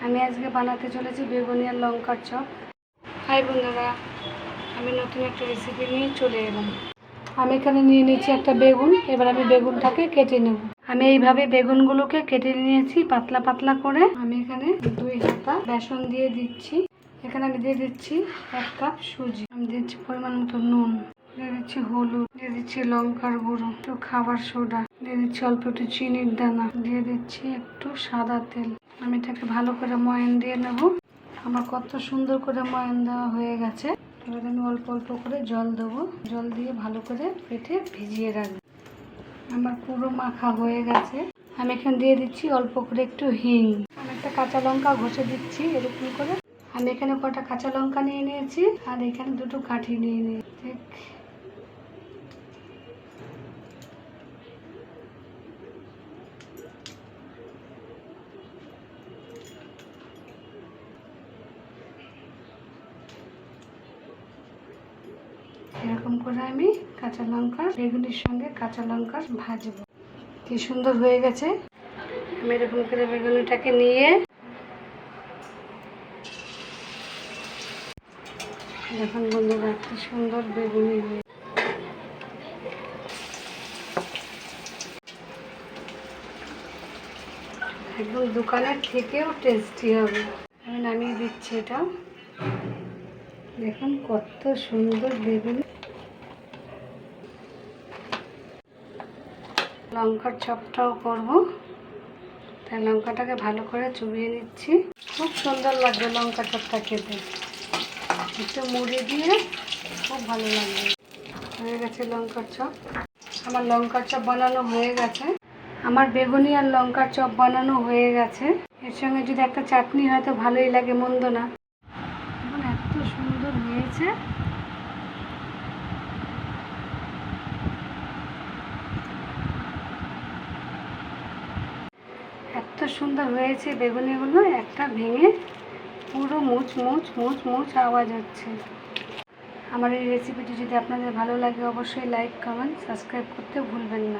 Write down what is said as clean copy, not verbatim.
আমি আজকে বানাতে চলেছি বেগুনি আর লঙ্কার চপ। হাই বন্ধুরা, আমি নতুন একটা রেসিপি নিয়ে চলে এলাম। আমি এখানে নিয়ে নিয়েছি একটা বেগুন। এবার আমি বেগুনটাকে কেটে নেব। আমি এইভাবে বেগুনগুলোকে কেটে নিয়েছি পাতলা পাতলা করে। আমি এখানে 2 হাতা বেসন দিয়ে দিচ্ছি। এখানে আমি দিয়ে দিচ্ছি 1 কাপ সুজি। আমি দিচ্ছি পরিমাণ মতো নুন, দিয়ে দিচ্ছি হলুদ, দিয়ে দিচ্ছি লঙ্কার গুঁড়ো, একটু খাবার সোডা, দিয়ে দিচ্ছি অল্প একটু চিনির দানা, দিয়ে দিচ্ছি একটু সাদা তেল। আমি এটাকে ভালো করে ময়ান দিয়ে নেব। আমার কত সুন্দর করে ময়ান দেওয়া হয়ে গেছে। এবার আমি অল্প অল্প করে জল দেবো। জল দিয়ে ভালো করে পেটে ভিজিয়ে রাখবো। আমার পুরো মাখা হয়ে গেছে। আমি এখানে দিয়ে দিচ্ছি অল্প করে একটু হিং। আমি একটা কাঁচা লঙ্কা ঘষে দিচ্ছি এরকম করে। আমি এখানে কটা কাঁচা লঙ্কা নিয়ে নিয়েছি আর এখানে 2টো কাঠি নিয়ে নিয়েছি। এরকম করে আমি কাঁচা লঙ্কা বেগুনির সঙ্গে কাঁচা লঙ্কা ভাজবো। কি সুন্দর হয়ে গেছে। আমি এরকম করে বেগুনিটাকে নিয়ে দেখুন বন্ধুরা, কি সুন্দর বেগুনি হয়ে একদম দোকানের থেকেও টেস্টি হবে। আমি নামিয়ে দিচ্ছি এটা। দেখুন কত সুন্দর বেগুনি। লঙ্কার চপটাও করব, তাই লঙ্কাটাকে ভালো করে চুবিয়ে নিচ্ছি। খুব সুন্দর লাগবে লঙ্কা চপটা খেতে। একটু মুড়ি দিয়ে খুব ভালো লাগবে। হয়ে গেছে লঙ্কার চপ। আমার লঙ্কার চপ বানানো হয়ে গেছে। আমার বেগুনি আর লঙ্কার চপ বানানো হয়ে গেছে। এর সঙ্গে যদি একটা চাটনি হয় তো ভালোই লাগে, মন্দ না। এখন এত সুন্দর হয়েছে। এত সুন্দর হয়েছে বেগুনিগুলো, একটা ভেঙে পুরো মুচ মুচ মুচ মুচ আওয়াজ হচ্ছে। আমার এই রেসিপিটি যদি আপনাদের ভালো লাগে অবশ্যই লাইক, কমেন্ট, সাবস্ক্রাইব করতে ভুলবেন না।